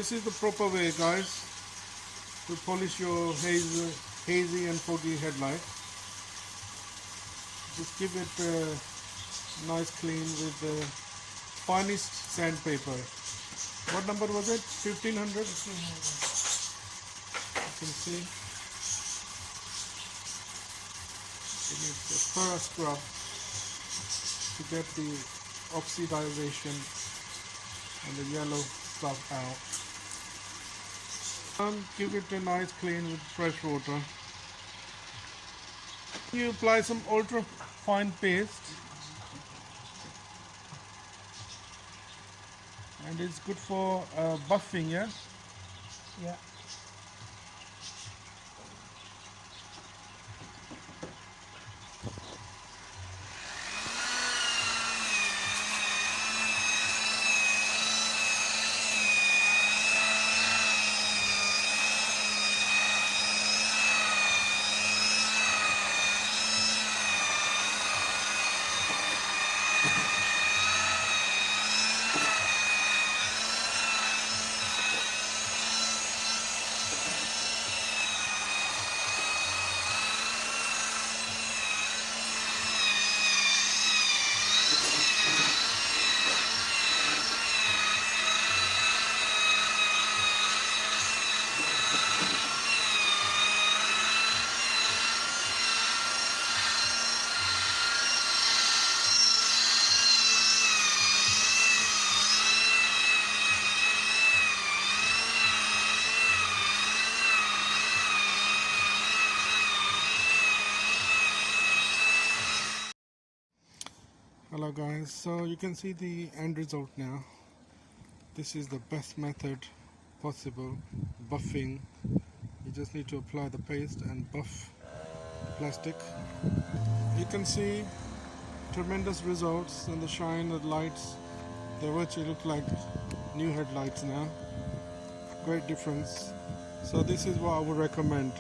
This is the proper way, guys, to polish your hazy and foggy headlight. Just give it a nice clean with the finest sandpaper. What number was it? 1500? You can see it needs a thorough scrub to get the oxidization and the yellow stuff out. And give it a nice clean with fresh water. You apply some ultra fine paste, and it's good for buffing, yeah? Yeah. Hello guys, so you can see the end result now. This is the best method possible, buffing. You just need to apply the paste and buff the plastic. You can see tremendous results, and the shine, the lights, they virtually look like new headlights now. Great difference. So this is what I would recommend.